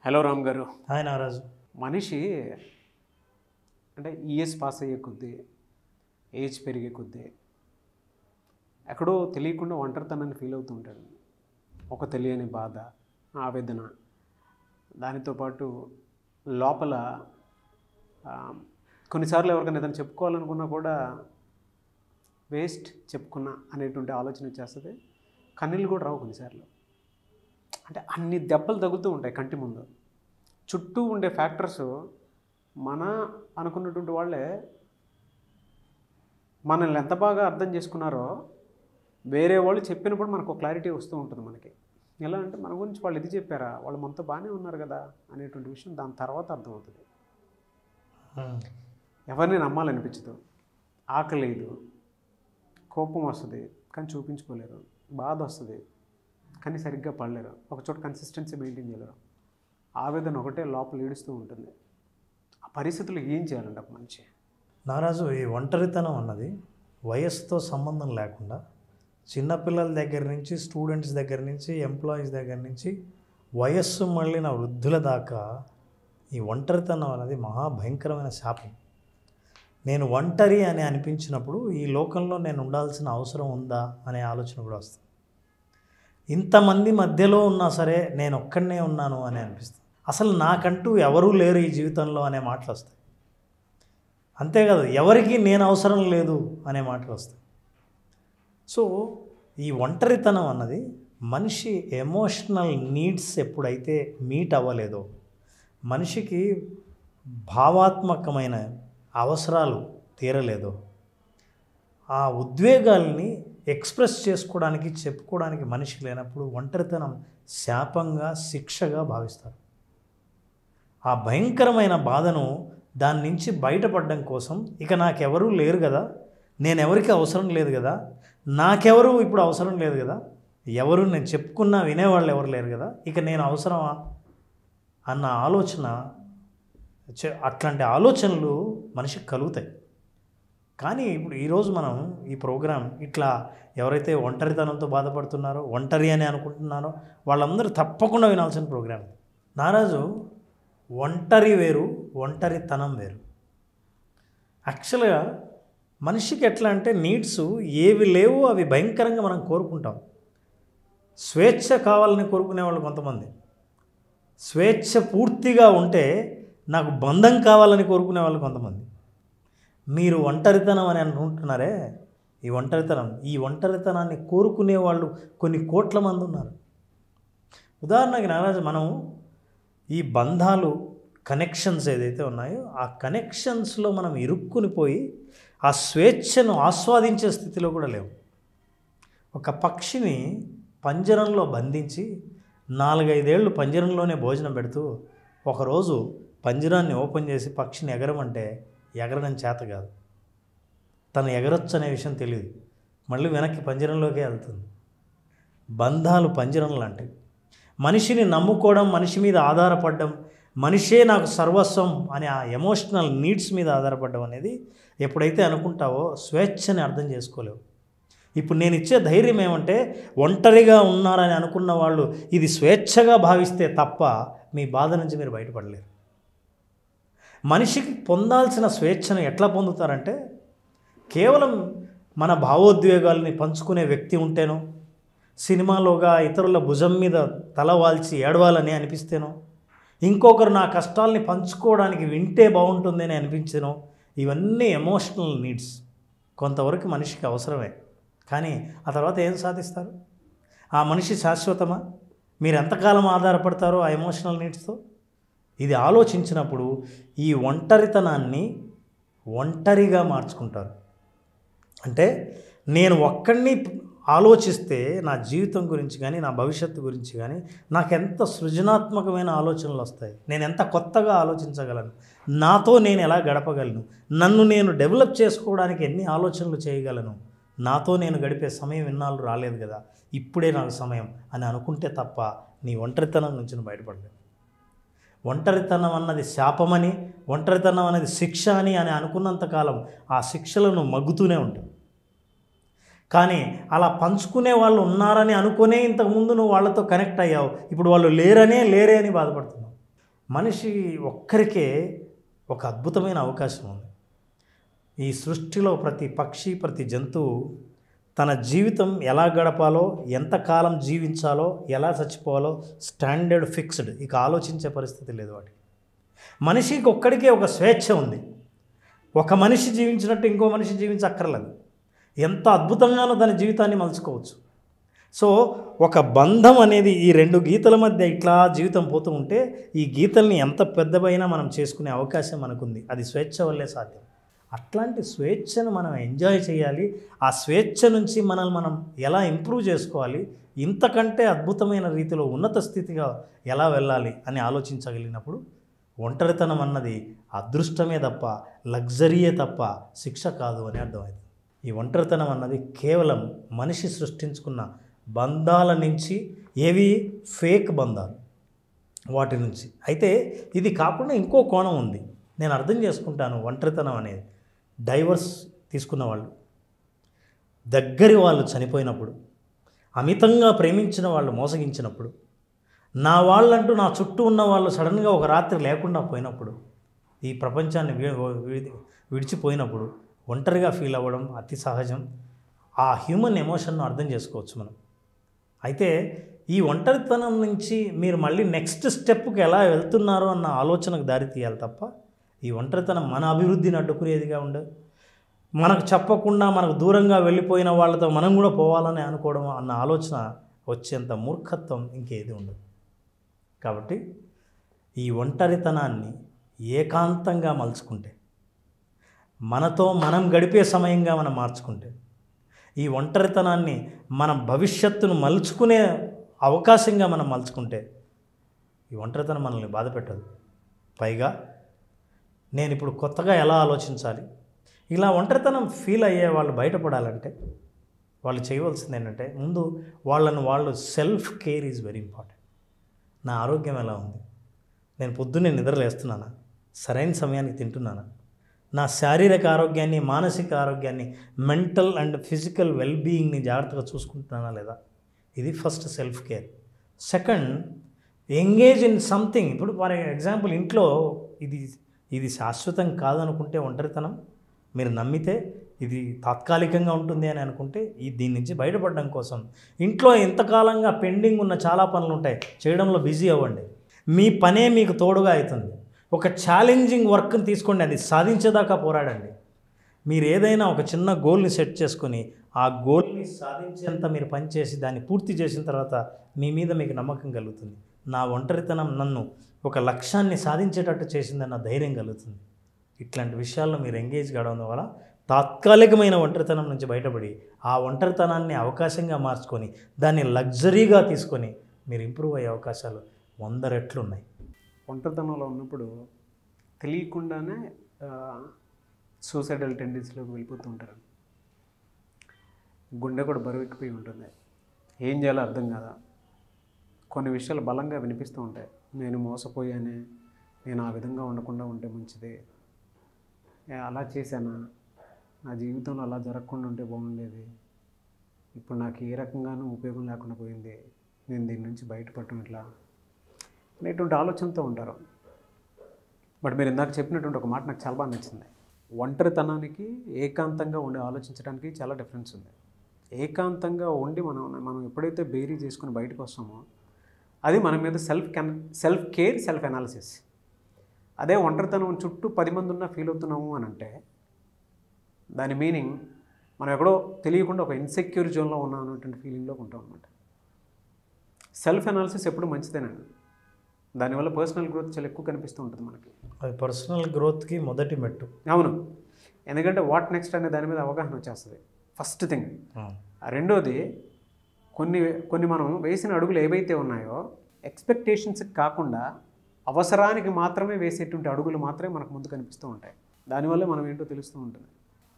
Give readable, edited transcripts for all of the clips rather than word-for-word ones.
Hello Ram గారు. Hi Nagaraju. మనిషి అంటే ఇయర్స్ పాస్ అయ్యే కొద్దీ, ఏజ్ పెరిగే కొద్దీ ఎక్కడో తెలియకుండా ఒంటరితనాన్ని ఫీల్ అవుతూ ఉంటాడు. ఒక తెలియని బాధ, ఆవేదన, దానితో పాటు లోపల కొన్నిసార్లు ఎవరికైనా ఏదైనా చెప్పుకోవాలనుకున్నా కూడా వేస్ట్ చెప్పుకున్నా అనేటువంటి ఆలోచన వచ్చేస్తుంది. కన్నీళ్ళు కూడా రావు కొన్నిసార్లు. అంటే అన్ని దెబ్బలు తగులుతూ ఉంటాయి కంటి ముందు. చుట్టూ ఉండే ఫ్యాక్టర్స్ మన అనుకున్నటువంటి వాళ్ళే మనల్ని ఎంత బాగా అర్థం చేసుకున్నారో వేరే వాళ్ళు చెప్పినప్పుడు మనకు క్లారిటీ వస్తూ ఉంటుంది. మనకి ఎలా అంటే మన గురించి వాళ్ళు ఇది చెప్పారా, వాళ్ళు మనతో బాగానే ఉన్నారు కదా అనేటువంటి విషయం దాని తర్వాత అర్థమవుతుంది. ఎవరిని నమ్మాలనిపించదు, ఆకలేదు, కోపం వస్తుంది కానీ చూపించుకోలేరు, బాధ వస్తుంది కానీ సరిగ్గా పడలేరు, ఒకచోట కన్సిస్టెన్సీ మెయింటైన్ చేయలేరు, ఆవేదన ఒకటే లోపల ఏడుస్తూ ఉంటుంది. ఆ పరిస్థితులు ఏం చేయాలండి ఒక మనిషి? నాగరాజు, ఈ ఒంటరితనం అన్నది వయస్సుతో సంబంధం లేకుండా చిన్నపిల్లల దగ్గర నుంచి, స్టూడెంట్స్ దగ్గర నుంచి, ఎంప్లాయీస్ దగ్గర నుంచి, వయస్సు మళ్ళిన వృద్ధుల దాకా ఈ ఒంటరితనం అనేది మహాభయంకరమైన శాపం. నేను ఒంటరి అని అనిపించినప్పుడు ఈ లోకంలో నేను ఉండాల్సిన అవసరం ఉందా అనే ఆలోచన కూడా వస్తుంది. ఇంతమంది మధ్యలో ఉన్నా సరే నేను ఒక్కడనే ఉన్నాను అని అనిపిస్తుంది. అసలు నాకంటూ ఎవరూ లేరు ఈ జీవితంలో అనే మాటలు వస్తాయి. అంతేకాదు, ఎవరికి నేను అవసరం లేదు అనే మాటలు వస్తాయి. సో ఈ ఒంటరితనం అన్నది మనిషి ఎమోషనల్ నీడ్స్ ఎప్పుడైతే మీట్ అవ్వలేదో, మనిషికి భావాత్మకమైన అవసరాలు తీరలేదో, ఆ ఉద్వేగాల్ని ఎక్స్ప్రెస్ చేసుకోవడానికి, చెప్పుకోవడానికి మనిషి లేనప్పుడు ఒంటరితనం శాపంగా, శిక్షగా భావిస్తారు. ఆ భయంకరమైన బాధను, దాని నుంచి బయటపడడం కోసం ఇక నాకెవరూ లేరు కదా, నేనెవరికి అవసరం లేదు కదా, నాకెవరు ఇప్పుడు అవసరం లేదు కదా, ఎవరు నేను చెప్పుకున్నా వినేవాళ్ళు ఎవరు లేరు కదా, ఇక నేను అవసరమా అన్న ఆలోచన, అట్లాంటి ఆలోచనలు మనిషికి కలుగుతాయి. కానీ ఇప్పుడు ఈరోజు మనం ఈ ప్రోగ్రాం ఇట్లా ఎవరైతే ఒంటరితనంతో బాధపడుతున్నారో, ఒంటరి అని అనుకుంటున్నారో వాళ్ళందరూ తప్పకుండా వినాల్సిన ప్రోగ్రాం. నారాజు, ఒంటరి వేరు, ఒంటరితనం వేరు. యాక్చువల్గా మనిషికి ఎట్లా అంటే నీడ్స్ ఏవి లేవు అవి భయంకరంగా మనం కోరుకుంటాం. స్వేచ్ఛ కావాలని కోరుకునే వాళ్ళు కొంతమంది, స్వేచ్ఛ పూర్తిగా ఉంటే నాకు బంధం కావాలని కోరుకునే వాళ్ళు కొంతమంది. మీరు ఒంటరితనం అని అనుకుంటున్నారే, ఈ ఒంటరితనాన్ని కోరుకునే వాళ్ళు కొన్ని కోట్ల మంది ఉన్నారు. ఉదాహరణకి నారాజు, మనం ఈ బంధాలు, కనెక్షన్స్ ఏదైతే ఉన్నాయో ఆ కనెక్షన్స్లో మనం ఇరుక్కుని పోయి ఆ స్వేచ్ఛను ఆస్వాదించే స్థితిలో కూడా లేవు. ఒక పక్షిని పంజరంలో బంధించి 4-5 ఏళ్ళు పంజరంలోనే భోజనం పెడుతూ ఒకరోజు పంజరాన్ని ఓపెన్ చేసి పక్షిని ఎగరమంటే ఎగరడం చేత కాదు. తను ఎగరొచ్చు అనే విషయం తెలియదు, మళ్ళీ వెనక్కి పంజరంలోకే వెళ్తుంది. బంధాలు పంజరం లాంటివి. మనిషిని నమ్ముకోవడం, మనిషి మీద ఆధారపడడం, మనిషే నాకు సర్వస్వం అనే ఆ ఎమోషనల్ నీడ్స్ మీద ఆధారపడడం అనేది ఎప్పుడైతే అనుకుంటావో స్వేచ్ఛని అర్థం చేసుకోలేవు. ఇప్పుడు నేను ఇచ్చే ధైర్యం ఏమంటే, ఒంటరిగా ఉన్నారని అనుకున్న వాళ్ళు ఇది స్వేచ్ఛగా భావిస్తే తప్ప మీ బాధ నుంచి మీరు బయటపడలేరు. మనిషికి పొందాల్సిన స్వేచ్ఛను ఎట్లా పొందుతారంటే, కేవలం మన భావోద్వేగాల్ని పంచుకునే వ్యక్తి ఉంటేనో, సినిమాలోగా ఇతరుల భుజం మీద తల వాల్చి ఏడవాలని అనిపిస్తేనో, ఇంకొకరు నా కష్టాల్ని పంచుకోవడానికి వింటే బాగుంటుంది అని అనిపించేనో, ఇవన్నీ ఎమోషనల్ నీడ్స్ కొంతవరకు మనిషికి అవసరమే. కానీ ఆ తర్వాత ఏం సాధిస్తారు? ఆ మనిషి శాశ్వతమా? మీరు ఎంతకాలం ఆధారపడతారో ఆ ఎమోషనల్ నీడ్స్తో? ఇది ఆలోచించినప్పుడు ఈ ఒంటరితనాన్ని ఒంటరిగా మార్చుకుంటారు. అంటే నేను ఒక్కడిని ఆలోచిస్తే నా జీవితం గురించి కానీ, నా భవిష్యత్తు గురించి కానీ నాకెంత సృజనాత్మకమైన ఆలోచనలు వస్తాయి, నేను ఎంత కొత్తగా ఆలోచించగలను, నాతో నేను ఎలా గడపగలను, నన్ను నేను డెవలప్ చేసుకోవడానికి ఎన్ని ఆలోచనలు చేయగలను, నాతో నేను గడిపే సమయం ఇన్నాళ్ళు రాలేదు కదా, ఇప్పుడే నాకు సమయం అని అనుకుంటే తప్ప నీ ఒంటరితనం నుంచి బయటపడలేదు. ఒంటరితనం అన్నది శాపమని, ఒంటరితనం అనేది శిక్ష అని అనుకున్నంతకాలం ఆ శిక్షలను మగ్గుతూనే ఉంటాయి. కానీ అలా పంచుకునే వాళ్ళు ఉన్నారని అనుకునే ఇంతకుముందు నువ్వు వాళ్ళతో కనెక్ట్ అయ్యావు, ఇప్పుడు వాళ్ళు లేరే అని బాధపడుతున్నావు. మనిషి ఒక్కరికే ఒక అద్భుతమైన అవకాశం ఉంది. ఈ సృష్టిలో ప్రతి పక్షి, ప్రతి జంతువు తన జీవితం ఎలా గడపాలో, ఎంతకాలం జీవించాలో, ఎలా చచ్చిపోవాలో స్టాండర్డ్ ఫిక్స్డ్, ఇక ఆలోచించే పరిస్థితి లేదు వాటికి. మనిషికి ఒక్కడికే ఒక స్వేచ్ఛ ఉంది. ఒక మనిషి జీవించినట్టు ఇంకో మనిషి జీవించక్కర్లేదు. ఎంత అద్భుతంగానో తన జీవితాన్ని మలుచుకోవచ్చు. సో ఒక బంధం అనేది ఈ రెండు గీతల మధ్య ఇట్లా జీవితం పోతూ ఉంటే ఈ గీతల్ని ఎంత పెద్దవైనా మనం చేసుకునే అవకాశం మనకుంది. అది స్వేచ్ఛ వల్లే సాధ్యం. అట్లాంటి స్వేచ్ఛను మనం ఎంజాయ్ చేయాలి. ఆ స్వేచ్ఛ నుంచి మనల్ని మనం ఎలా ఇంప్రూవ్ చేసుకోవాలి, ఇంతకంటే అద్భుతమైన రీతిలో ఉన్నత స్థితిగా ఎలా వెళ్ళాలి అని ఆలోచించగలిగినప్పుడు ఒంటరితనం అన్నది అదృష్టమే తప్ప, లగ్జరీయే తప్ప శిక్ష కాదు అని అర్థమైంది. ఈ ఒంటరితనం అన్నది కేవలం మనిషి సృష్టించుకున్న బంధాల నుంచి, ఏవి ఫేక్ బంధాలు, వాటి నుంచి. అయితే ఇది కాకుండా ఇంకో కోణం ఉంది. నేను అర్థం చేసుకుంటాను ఒంటరితనం అనేది. డైవర్స్ తీసుకున్న వాళ్ళు, దగ్గరి వాళ్ళు చనిపోయినప్పుడు, అమితంగా ప్రేమించిన వాళ్ళు మోసగించినప్పుడు, నా వాళ్ళంటూ నా చుట్టూ ఉన్న వాళ్ళు సడన్గా ఒక రాత్రి లేకుండా పోయినప్పుడు, ఈ ప్రపంచాన్ని విడిచిపోయినప్పుడు ఒంటరిగా ఫీల్ అవ్వడం అతి సహజం. ఆ హ్యూమన్ ఎమోషన్ను అర్థం చేసుకోవచ్చు మనం. అయితే ఈ ఒంటరితనం నుంచి మీరు మళ్ళీ నెక్స్ట్ స్టెప్కి ఎలా వెళ్తున్నారో అన్న ఆలోచనకు దారి తీయాలి తప్ప ఈ ఒంటరితనం మన అభివృద్ధిని అడ్డుకునేదిగా ఉండదు. మనకు చెప్పకుండా మనకు దూరంగా వెళ్ళిపోయిన వాళ్ళతో మనం కూడా పోవాలని అనుకోవడం అన్న ఆలోచన వచ్చేంత మూర్ఖత్వం ఇంకేది ఉండదు. కాబట్టి ఈ ఒంటరితనాన్ని ఏకాంతంగా మలుచుకుంటే, మనతో మనం గడిపే సమయంగా మనం మార్చుకుంటే, ఈ ఒంటరితనాన్ని మన భవిష్యత్తును మలుచుకునే అవకాశంగా మనం మలుచుకుంటే ఈ ఒంటరితనం మనల్ని బాధ పెట్టదు. పైగా నేను ఇప్పుడు కొత్తగా ఎలా ఆలోచించాలి, ఇలా ఒంటరితనం ఫీల్ అయ్యే వాళ్ళు బయటపడాలంటే వాళ్ళు చేయవలసింది ఏంటంటే, ముందు వాళ్ళు self care is very important. నా ఆరోగ్యం ఎలా ఉంది, నేను పొద్దున్నే నిద్రలేస్తున్నానా, సరైన సమయానికి తింటున్నానా, నా శారీరక ఆరోగ్యాన్ని, మానసిక ఆరోగ్యాన్ని, మెంటల్ అండ్ ఫిజికల్ వెల్బీయింగ్ని జాగ్రత్తగా చూసుకుంటున్నానా లేదా, ఇది first self care. Second, engage in something. ఇప్పుడు ఫర్ ఎగ్జాంపుల్ ఇంట్లో ఇది శాశ్వతం కాదనుకుంటే ఒంటరితనం, మీరు నమ్మితే ఇది తాత్కాలికంగా ఉంటుంది అని అనుకుంటే దీని నుంచి బయటపడడం కోసం ఇంట్లో ఎంతకాలంగా పెండింగ్ ఉన్న చాలా పనులు ఉంటాయి, చేయడంలో బిజీ అవ్వండి. మీ పనే మీకు తోడుగా అవుతుంది. ఒక ఛాలెంజింగ్ వర్క్ని తీసుకోండి, అది సాధించేదాకా పోరాడండి. మీరు ఏదైనా ఒక చిన్న గోల్ని సెట్ చేసుకొని ఆ గోల్ని సాధించేంత మీరు పనిచేసి దాన్ని పూర్తి చేసిన తర్వాత మీ మీద మీకు నమ్మకం కలుగుతుంది. నా ఒంటరితనం నన్ను ఒక లక్ష్యాన్ని సాధించేటట్టు చేసిందన్న ధైర్యం కలుగుతుంది. ఇట్లాంటి విషయాల్లో మీరు ఎంగేజ్ కావడం వల్ల తాత్కాలికమైన ఒంటరితనం నుంచి బయటపడి ఆ ఒంటరితనాన్ని అవకాశంగా మార్చుకొని దాన్ని లగ్జరీగా తీసుకొని మీరు ఇంప్రూవ్ అయ్యే అవకాశాలు 100 రెట్లు ఉన్నాయి. ఒంటరితనంలో ఉన్నప్పుడు తెలియకుండానే సూసైడల్ టెండెన్సీలోకి వెళ్ళిపోతూ ఉంటారు. గుండె కూడా బరువెక్కిపోయి ఉంటుంది, ఏం చేయాలో అర్థం కాదా. కొన్ని విషయాలు బలంగా వినిపిస్తూ ఉంటాయి. నేను మోసపోయానే, నేను ఆ విధంగా ఉండకుండా ఉంటే మంచిది, అలా చేశానా, నా జీవితంలో అలా జరగకుండా ఉంటే బాగుండేది, ఇప్పుడు నాకు ఏ రకంగానూ ఉపయోగం లేకుండా పోయింది, నేను దీని నుంచి బయటపడటం ఇట్లా అనేటువంటి ఆలోచనతో ఉంటారు. బట్ మీరు ఇందాక చెప్పినటువంటి ఒక మాట నాకు చాలా బాగా నచ్చింది. ఒంటరితనానికి ఏకాంతంగా ఉండి ఆలోచించడానికి చాలా డిఫరెన్స్ ఉంది. ఏకాంతంగా ఉండి మనం ఎప్పుడైతే బేరీ చేసుకుని బయటకు వస్తామో అది మన మీద సెల్ఫ్ కేర్, సెల్ఫ్ అనాలిసిస్. అదే ఒంటరితనం చుట్టూ 10 మంది ఉన్నా ఫీల్ అవుతున్నాము అని అంటే దాని మీనింగ్ మనం ఎక్కడో తెలియకుండా ఒక ఇన్సెక్యూర్ జోన్లో ఉన్నాం అనేటువంటి ఫీలింగ్లోకి ఉంటాం అనమాట. సెల్ఫ్ అనాలిసిస్ ఎప్పుడు మంచిదేనండి. దానివల్ల పర్సనల్ గ్రోత్ చాలా ఎక్కువ కనిపిస్తూ ఉంటుంది మనకి. అది పర్సనల్ గ్రోత్కి మొదటి మెట్టు. అవును, ఎందుకంటే వాట్ నెక్స్ట్ అనే దాని మీద అవగాహన వచ్చేస్తుంది ఫస్ట్ థింగ్. రెండోది, కొన్ని మనం వేసిన అడుగులు ఏవైతే ఉన్నాయో ఎక్స్పెక్టేషన్స్కి కాకుండా అవసరానికి మాత్రమే వేసేటువంటి అడుగులు మాత్రమే మనకు ముందు కనిపిస్తూ ఉంటాయి. దానివల్ల మనం ఏంటో తెలుస్తూ ఉంటుంది.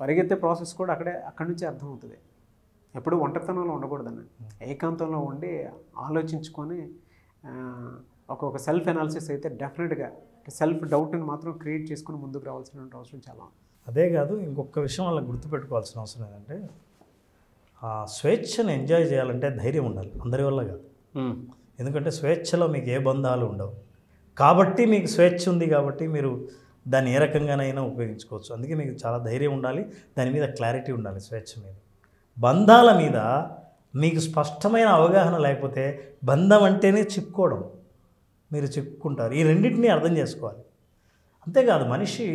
పరిగెత్తే ప్రాసెస్ కూడా అక్కడి నుంచే అర్థమవుతుంది. ఎప్పుడు ఒంటరితనంలో ఉండకూడదండి, ఏకాంతంలో ఉండి ఆలోచించుకొని ఒక సెల్ఫ్ అనాలిసిస్ అయితే డెఫినెట్గా సెల్ఫ్ డౌట్ని మాత్రం క్రియేట్ చేసుకుని ముందుకు రావాల్సిన అవసరం చాలా. అదే కాదు, ఇంకొక విషయం వాళ్ళకి గుర్తుపెట్టుకోవాల్సిన అవసరం ఏంటంటే, ఆ స్వేచ్ఛను ఎంజాయ్ చేయాలంటే ధైర్యం ఉండాలి, అందరి వల్ల కాదు. ఎందుకంటే స్వేచ్ఛలో మీకు ఏ బంధాలు ఉండవు, కాబట్టి మీకు స్వేచ్ఛ ఉంది కాబట్టి మీరు దాన్ని ఏ రకంగానైనా ఉపయోగించుకోవచ్చు. అందుకే మీకు చాలా ధైర్యం ఉండాలి, దాని మీద క్లారిటీ ఉండాలి. స్వేచ్ఛ మీద, బంధాల మీద మీకు స్పష్టమైన అవగాహన లేకపోతే బంధం అంటేనే చిక్కుకోవడం, మీరు చిక్కుకుంటారు. ఈ రెండింటినీ అర్థం చేసుకోవాలి. అంతేకాదు మనిషి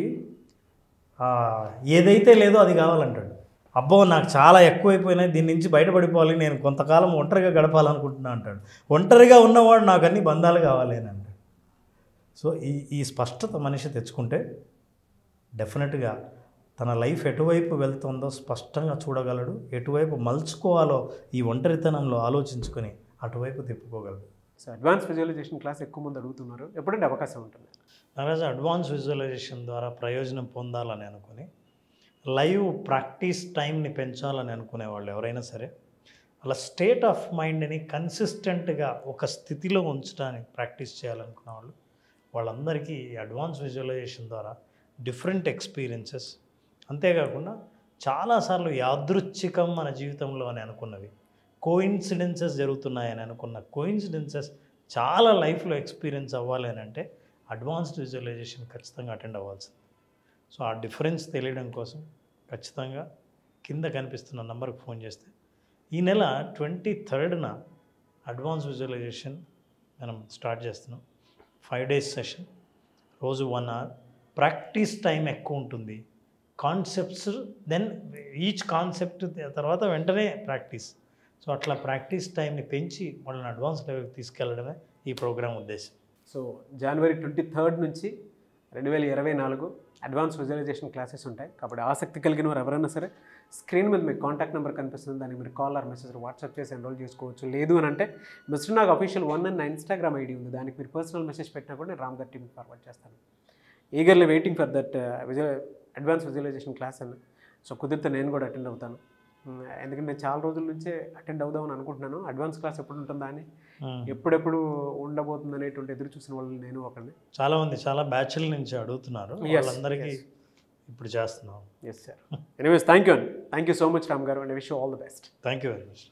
ఏదైతే లేదో అది కావాలంటాడు. అబ్బో నాకు చాలా ఎక్కువైపోయినాయి, దీని నుంచి బయటపడిపోవాలి, నేను కొంతకాలం ఒంటరిగా గడపాలనుకుంటున్నా అంటాడు. ఒంటరిగా ఉన్నవాడు నాకు అన్ని బంధాలు కావాలి అని అంటాడు. సో ఈ స్పష్టత మనిషి తెచ్చుకుంటే డెఫినెట్గా తన లైఫ్ ఎటువైపు వెళ్తుందో స్పష్టంగా చూడగలడు. ఎటువైపు మలుచుకోవాలో ఈ ఒంటరితనంలో ఆలోచించుకొని అటువైపు తిప్పుకోగలడు. సో అడ్వాన్స్ విజువలైజేషన్ క్లాస్ ఎక్కువ మంది అడుగుతున్నారు, ఎప్పుడంటే అవకాశం ఉంటుంది? నారాజు అడ్వాన్స్ విజువలైజేషన్ ద్వారా ప్రయోజనం పొందాలని అనుకుని లైవ్ ప్రాక్టీస్ టైంని పెంచాలని అనుకునే వాళ్ళు ఎవరైనా సరే, అలా స్టేట్ ఆఫ్ మైండ్ని కన్సిస్టెంట్గా ఒక స్థితిలో ఉంచడానికి ప్రాక్టీస్ చేయాలనుకున్న వాళ్ళందరికీ ఈ అడ్వాన్స్ విజువలైజేషన్ ద్వారా డిఫరెంట్ ఎక్స్పీరియన్సెస్, అంతేకాకుండా చాలాసార్లు యాదృచ్ఛికం మన జీవితంలో అని అనుకున్నవి, కోయిన్సిడెన్సెస్ జరుగుతున్నాయని అనుకున్న కోయిన్సిడెన్సెస్ చాలా లైఫ్లో ఎక్స్పీరియన్స్ అవ్వాలి అని అంటే అడ్వాన్స్డ్ విజువలైజేషన్ ఖచ్చితంగా అటెండ్ అవ్వాల్సింది. సో ఆ డిఫరెన్స్ తెలియడం కోసం ఖచ్చితంగా కింద కనిపిస్తున్న నంబర్కి ఫోన్ చేస్తే ఈ నెల 23rd అడ్వాన్స్ విజువలైజేషన్ మనం స్టార్ట్ చేస్తున్నాం. 5 days సెషన్, రోజు 1 hour. ప్రాక్టీస్ టైం ఎక్కువ ఉంటుంది. కాన్సెప్ట్స్, దెన్ ఈచ్ కాన్సెప్ట్ తర్వాత వెంటనే ప్రాక్టీస్. సో అట్లా ప్రాక్టీస్ టైంని పెంచి వాళ్ళని అడ్వాన్స్ లెవెల్కి తీసుకెళ్ళడమే ఈ ప్రోగ్రామ్ ఉద్దేశం. సో January 23rd నుంచి 2024 అడ్వాన్స్ విజువలైజేషన్ క్లాసెస్ ఉంటాయి. కాబట్టి ఆసక్తి కలిగిన వారు ఎవరైనా సరే స్క్రీన్ మీద మీకు కాంటాక్ట్ నెంబర్ కనిపిస్తుంది, దానికి మీరు కాల్ ఆర్ మెసేజ్ వాట్సాప్ చేసి ఎన్రోల్ చేసుకోవచ్చు. లేదు అని అంటే మిస్టర్ నాగ్ అఫీషియల్ 1 అని నా ఇన్స్టాగ్రామ్ ఐడి ఉంది, దానికి మీరు పర్సనల్ మెసేజ్ పెట్టినా కూడా నేను రామ్ గారి టీమ్కి ఫార్వర్డ్ చేస్తాను. Eagerly waiting for that advance visualisation class అని. సో కుదిరితే నేను కూడా అటెండ్ అవుతాను, ఎందుకంటే నేను చాలా రోజుల నుంచే అటెండ్ అవుదామని అనుకుంటున్నాను. అడ్వాన్స్ క్లాస్ ఎప్పుడు ఉంటుందా అని, ఎప్పుడెప్పుడు ఉండబోతుంది అనేటువంటి ఎదురు చూసిన వాళ్ళు నేను ఒకరిని. చాలామంది చాలా బ్యాచ్ల నుంచి అడుగుతున్నారు, వాళ్ళందరికీ ఇప్పుడు చేస్తున్నాం. Yes sir. Anyways thank you so much Ram garu, and wish you all the best. Thank you very much.